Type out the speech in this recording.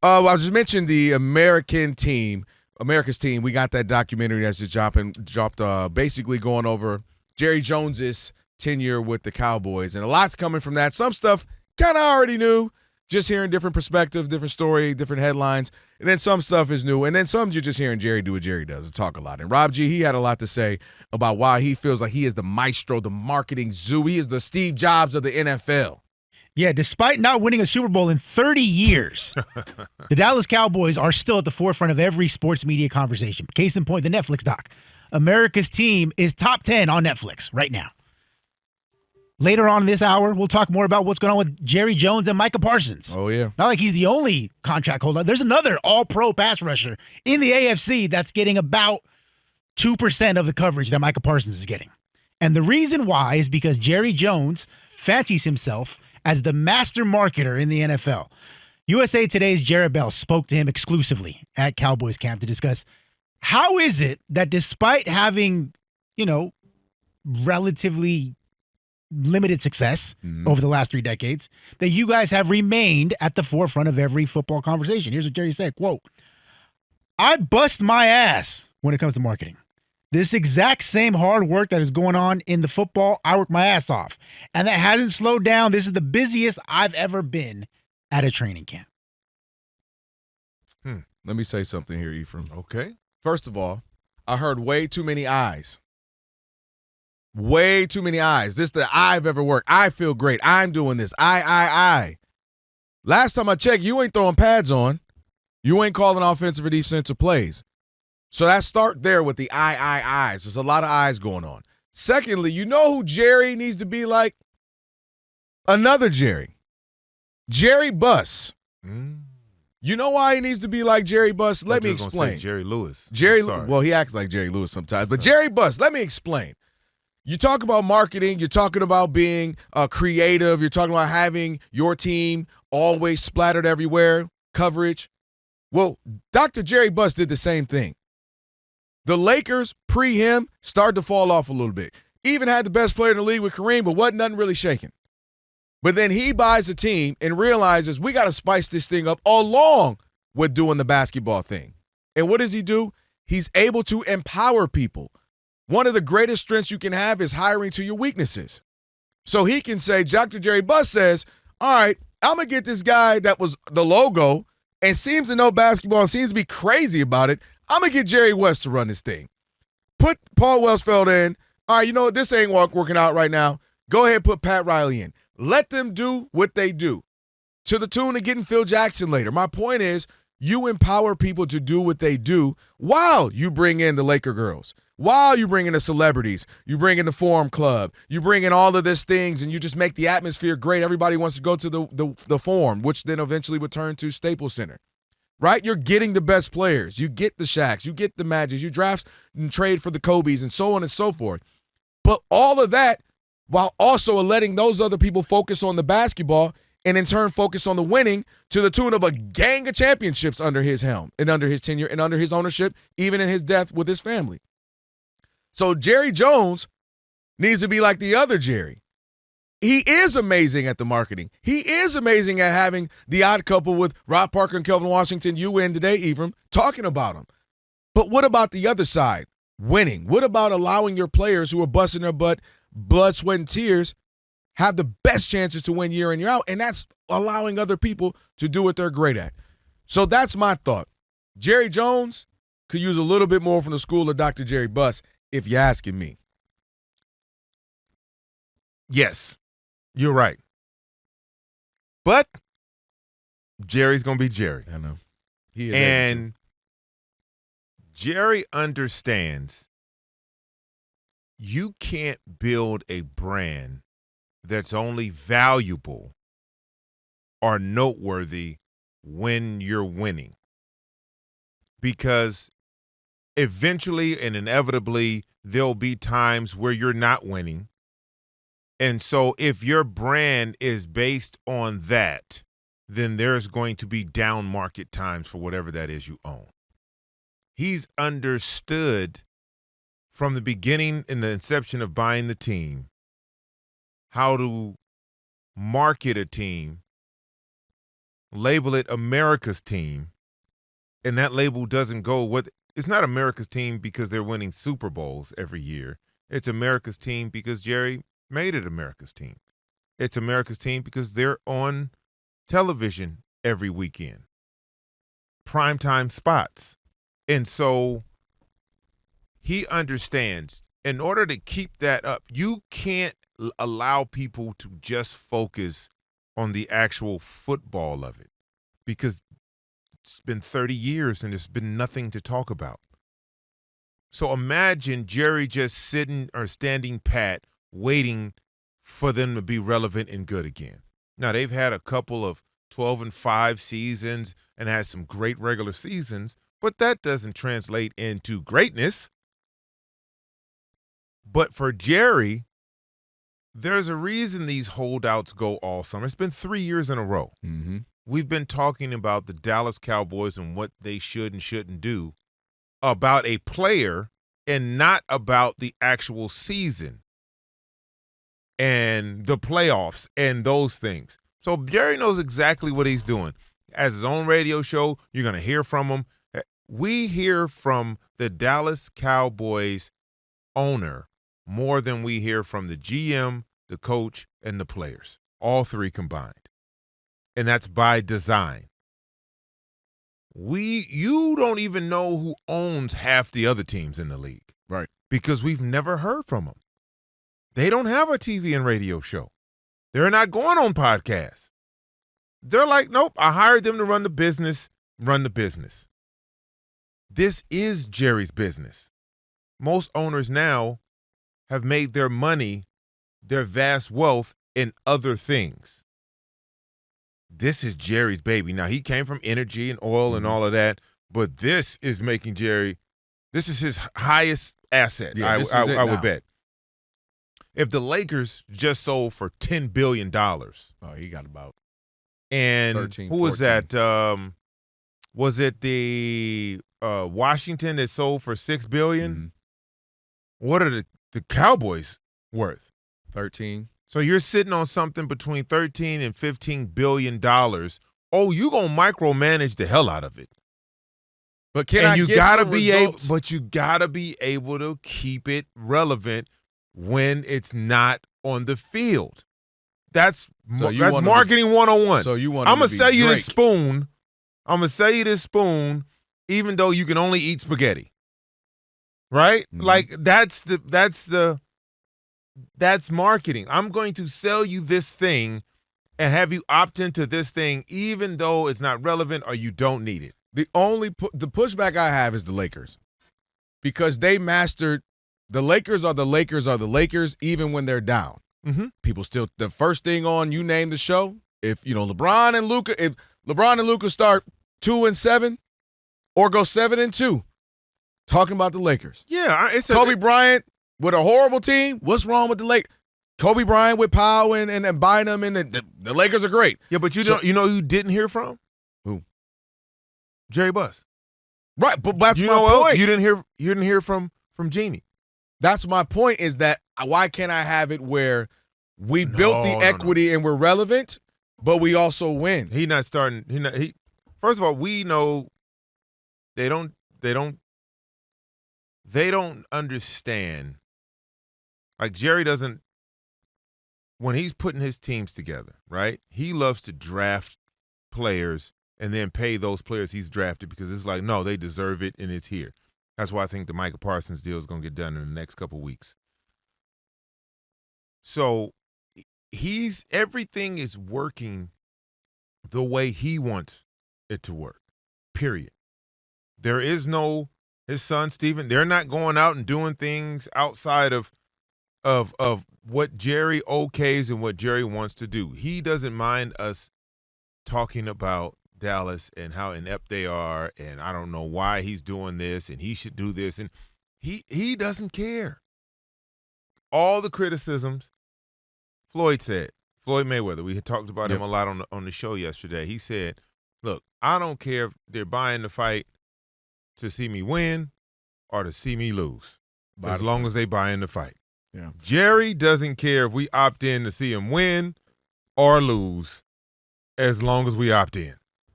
Well, I just mentioned the America's team. We got that documentary that's just dropped. Basically going over Jerry Jones's tenure with the Cowboys, and a lot's coming from that. Some stuff kind of already knew, just hearing different perspectives, different story, different headlines, and then some stuff is new, and then some you're just hearing Jerry do what Jerry does and talk a lot. And Rob G, he had a lot to say about why he feels like he is the maestro, the marketing zoo. He is the Steve Jobs of the NFL. Yeah, despite not winning a Super Bowl in 30 years, the Dallas Cowboys are still at the forefront of every sports media conversation. Case in point, the Netflix doc. America's team is top 10 on Netflix right now. Later on in this hour, we'll talk more about what's going on with Jerry Jones and Micah Parsons. Oh, yeah. Not like he's the only contract holder. There's another all-pro pass rusher in the AFC that's getting about 2% of the coverage that Micah Parsons is getting. And the reason why is because Jerry Jones fancies himself as the master marketer in the NFL. USA Today's Jared Bell spoke to him exclusively at Cowboys camp to discuss how is it that despite having, relatively limited success over the last 3 decades, that you guys have remained at the forefront of every football conversation. Here's what Jerry said, quote, "I bust my ass when it comes to marketing. This exact same hard work that is going on in the football, I work my ass off. And that hasn't slowed down. This is the busiest I've ever been at a training camp." Let me say something here, Ephraim. Okay. First of all, I heard way too many eyes. Way too many eyes. This is the I've ever worked. I feel great. I'm doing this. I. Last time I checked, you ain't throwing pads on. You ain't calling offensive or defensive plays. So that start there with the eyes. There's a lot of eyes going on. Secondly, you know who Jerry needs to be like? Another Jerry. Jerry Buss. You know why he needs to be like Jerry Buss? Let me explain. Jerry Lewis. Well, he acts like Jerry Lewis sometimes. But Jerry Buss, let me explain. You talk about marketing. You're talking about being creative. You're talking about having your team always splattered everywhere, coverage. Well, Dr. Jerry Buss did the same thing. The Lakers, pre him, started to fall off a little bit. Even had the best player in the league with Kareem, but wasn't nothing really shaking. But then he buys a team and realizes we got to spice this thing up along with doing the basketball thing. And what does he do? He's able to empower people. One of the greatest strengths you can have is hiring to your weaknesses. So he can say, Dr. Jerry Buss says, all right, I'm going to get this guy that was the logo and seems to know basketball and seems to be crazy about it. I'm going to get Jerry West to run this thing. Put Paul Wellsfeld in. All right, you know what? This ain't working out right now. Go ahead and put Pat Riley in. Let them do what they do to the tune of getting Phil Jackson later. My point is you empower people to do what they do while you bring in the Laker girls, while you bring in the celebrities, you bring in the Forum Club, you bring in all of these things, and you just make the atmosphere great. Everybody wants to go to the Forum, which then eventually would turn to Staples Center. Right? You're getting the best players. You get the Shaqs. You get the Magics. You draft and trade for the Kobes and so on and so forth. But all of that while also letting those other people focus on the basketball and in turn focus on the winning to the tune of a gang of championships under his helm and under his tenure and under his ownership, even in his death with his family. So Jerry Jones needs to be like the other Jerry. He is amazing at the marketing. He is amazing at having the odd couple with Rob Parker and Kelvin Washington, you in today, Ephraim, talking about him. But what about the other side? Winning. What about allowing your players who are busting their butt, blood, sweat, and tears, have the best chances to win year in, year out? And that's allowing other people to do what they're great at. So that's my thought. Jerry Jones could use a little bit more from the school of Dr. Jerry Buss, if you're asking me. Yes. You're right. But Jerry's going to be Jerry. I know. He is. And Jerry understands you can't build a brand that's only valuable or noteworthy when you're winning. Because eventually and inevitably there'll be times where you're not winning. And so if your brand is based on that, then there's going to be down market times for whatever that is you own. He's understood from the beginning in the inception of buying the team how to market a team label it America's team, and that label doesn't go with – it's not America's team because they're winning Super Bowls every year. It's America's team because Jerry made it America's team. It's America's team because they're on television every weekend, primetime spots. And so he understands in order to keep that up, you can't allow people to just focus on the actual football of it because it's been 30 years and there's been nothing to talk about. So imagine Jerry just sitting or standing pat, waiting for them to be relevant and good again. Now, they've had a couple of 12-5 seasons and had some great regular seasons, but that doesn't translate into greatness. But for Jerry, there's a reason these holdouts go all summer. It's been 3 years in a row. Mm-hmm. We've been talking about the Dallas Cowboys and what they should and shouldn't do about a player and not about the actual season and the playoffs and those things. So Jerry knows exactly what he's doing. As his own radio show, you're going to hear from him. We hear from the Dallas Cowboys owner more than we hear from the GM, the coach, and the players, all three combined. And that's by design. You don't even know who owns half the other teams in the league. Right. Because we've never heard from them. They don't have a TV and radio show. They're not going on podcasts. They're like, nope, I hired them to run the business. This is Jerry's business. Most owners now have made their money, their vast wealth in other things. This is Jerry's baby. Now, he came from energy and oil and all of that, but this is making Jerry, this is his highest asset, Yeah, I would bet. If the Lakers just sold for $10 billion. Oh, he got about and 13, who was 14. that? Was it the Washington that sold for $6 billion? Mm-hmm. What are the Cowboys worth? 13. So you're sitting on something between $13 and $15 billion. Oh, you gonna micromanage the hell out of it. But you gotta be able to keep it relevant when it's not on the field. That's marketing 101. So you want? I'm gonna sell you this spoon. Even though you can only eat spaghetti. Right? Mm-hmm. Like that's marketing. I'm going to sell you this thing and have you opt into this thing even though it's not relevant or you don't need it. The pushback I have is the Lakers, because they mastered the Lakers are the Lakers even when they're down. Mm-hmm. People still, the first thing on you name the show, if LeBron and Luka start 2-7 or go 7-2, talking about the Lakers. Yeah, it's Kobe Bryant with a horrible team. What's wrong with the Lakers? Kobe Bryant with Powell and Bynum, and the Lakers are great. Yeah, but you know who didn't hear from? Who? Jerry Buss. Right, but that's my point. You didn't hear from Jeannie. That's my point, is that why can't I have it where we built the equity and we're relevant, but we also win? He not starting. First of all, we know they don't understand. Like, Jerry doesn't, when he's putting his teams together, right? He loves to draft players and then pay those players he's drafted because it's like, no, they deserve it and it's here. That's why I think the Micah Parsons deal is going to get done in the next couple weeks. So everything is working the way he wants it to work, period. There is no, his son, Steven, they're not going out and doing things outside of what Jerry okays and what Jerry wants to do. He doesn't mind us talking about Dallas and how inept they are, and I don't know why he's doing this, and he should do this, and he doesn't care. All the criticisms, Floyd Mayweather, we had talked about him a lot on the show yesterday. He said, look, I don't care if they're buying the fight to see me win or to see me lose, as long as they buy in the fight. Yeah. Jerry doesn't care if we opt in to see him win or lose. as long as we opt in.